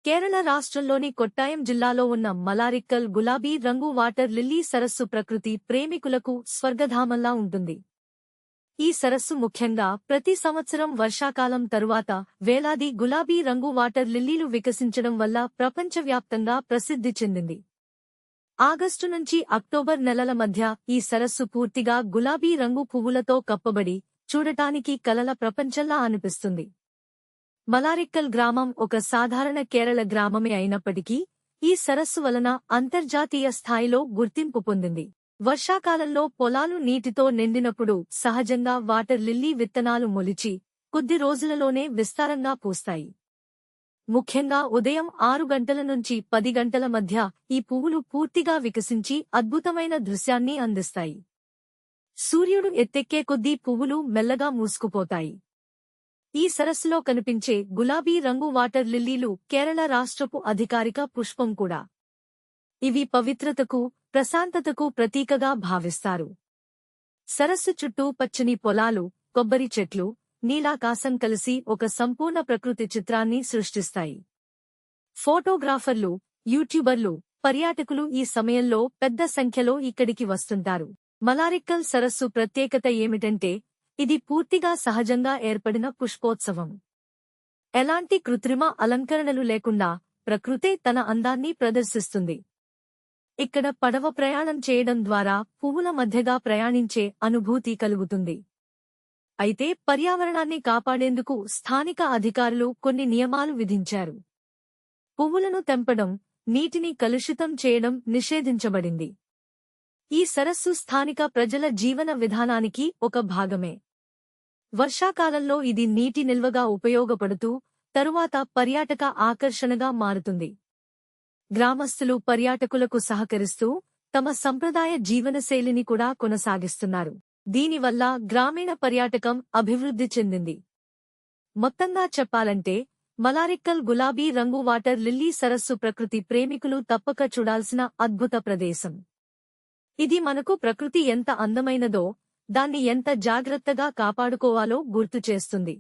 కేరళ రాష్ట్రంలోని కొట్టాయం జిల్లాలో ఉన్న మలారిక్కల్ గులాబీ రంగు వాటర్ లిల్లీ సరస్సు ప్రకృతి ప్రేమికులకు స్వర్గధామంలా ఉంటుంది. ఈ సరస్సు ముఖ్యంగా ప్రతి సంవత్సరం వర్షాకాలం తరువాత వేలాది గులాబీ రంగు వాటర్ లిల్లీలు వికసించడం వల్ల ప్రపంచవ్యాప్తంగా ప్రసిద్ధి చెందింది. ఆగస్టు నుంచి అక్టోబర్ నెలల మధ్య ఈ సరస్సు పూర్తిగా గులాబీ రంగు పువ్వులతో కప్పబడి చూడటానికి కలల ప్రపంచంలా అనిపిస్తుంది. మలారిక్కల్ గ్రామం ఒక సాధారణ కేరళ గ్రామమే అయినప్పటికీ ఈ సరస్సు వలన అంతర్జాతీయ స్థాయిలో గుర్తింపు పొందింది. వర్షాకాలంలో పొలాలు నీటితో నిండినప్పుడు సహజంగా వాటర్ లిల్లీ విత్తనాలు మొలిచి కొద్ది రోజులలోనే విస్తారంగా పూస్తాయి. ముఖ్యంగా ఉదయం 6 గంటల నుంచి 10 గంటల మధ్య ఈ పువ్వులు పూర్తిగా వికసించి అద్భుతమైన దృశ్యాన్ని అందిస్తాయి. సూర్యుడు ఎత్తెక్కే కొద్దీ పువ్వులు మెల్లగా మూసుకుపోతాయి. ఈ సరస్సులో కనిపించే గులాబీ రంగు వాటర్ లిల్లీలు కేరళ రాష్ట్రపు అధికారిక పుష్పం కూడా. ఇవి పవిత్రతకు, ప్రశాంతతకు ప్రతీకగా భావిస్తారు. సరస్సు చుట్టూ పచ్చని పొలాలు, కొబ్బరి చెట్లు, నీలాకాశం కలిసి ఒక సంపూర్ణ ప్రకృతి చిత్రాన్ని సృష్టిస్తాయి. ఫోటోగ్రాఫర్లు, యూట్యూబర్లు, పర్యాటకులు ఈ సమయంలో పెద్ద సంఖ్యలో ఇక్కడికి వస్తుంటారు. మలారిక్కల్ సరస్సు ప్రత్యేకత ఏమిటంటే ఇది పూర్తిగా సహజంగా ఏర్పడిన పుష్పోత్సవం. ఎలాంటి కృత్రిమ అలంకరణలు లేకుండా ప్రకృతే తన అందాన్ని ప్రదర్శిస్తుంది. ఇక్కడ పడవ ప్రయాణం చేయడం ద్వారా పువ్వుల మధ్యగా ప్రయాణించే అనుభూతి కలుగుతుంది. అయితే పర్యావరణాన్ని కాపాడేందుకు స్థానిక అధికారులు కొన్ని నియమాలు విధించారు. పువ్వులను తెంపడం, నీటిని కలుషితం చేయడం నిషేధించబడింది. ఈ సరస్సు స్థానిక ప్రజల జీవన విధానానికి ఒక భాగమే. వర్షాకాలంలో ఇది నీటి నిల్వగా ఉపయోగపడుతూ తరువాత పర్యాటక ఆకర్షణగా మారుతుంది. గ్రామస్తులు పర్యాటకులకు సహకరిస్తూ తమ సంప్రదాయ జీవనశైలిని కూడా కొనసాగిస్తున్నారు. దీనివల్ల గ్రామీణ పర్యాటకం అభివృద్ధి చెందింది. మొత్తంగా చెప్పాలంటే మలారిక్కల్ గులాబీ రంగు వాటర్ లిల్లీ సరస్సు ప్రకృతి ప్రేమికులు తప్పక చూడాల్సిన అద్భుత ప్రదేశం. ఇది మనకు ప్రకృతి ఎంత అందమైనదో, దాన్ని ఎంత జాగ్రత్తగా కాపాడుకోవాలో గుర్తు చేస్తుంది.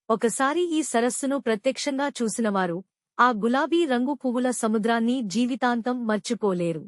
ఒకసారి ఈ సరస్సును ప్రత్యక్షంగా చూసినవారు ఆ గులాబీ రంగు పువ్వుల సముద్రాన్ని జీవితాంతం మర్చిపోలేరు.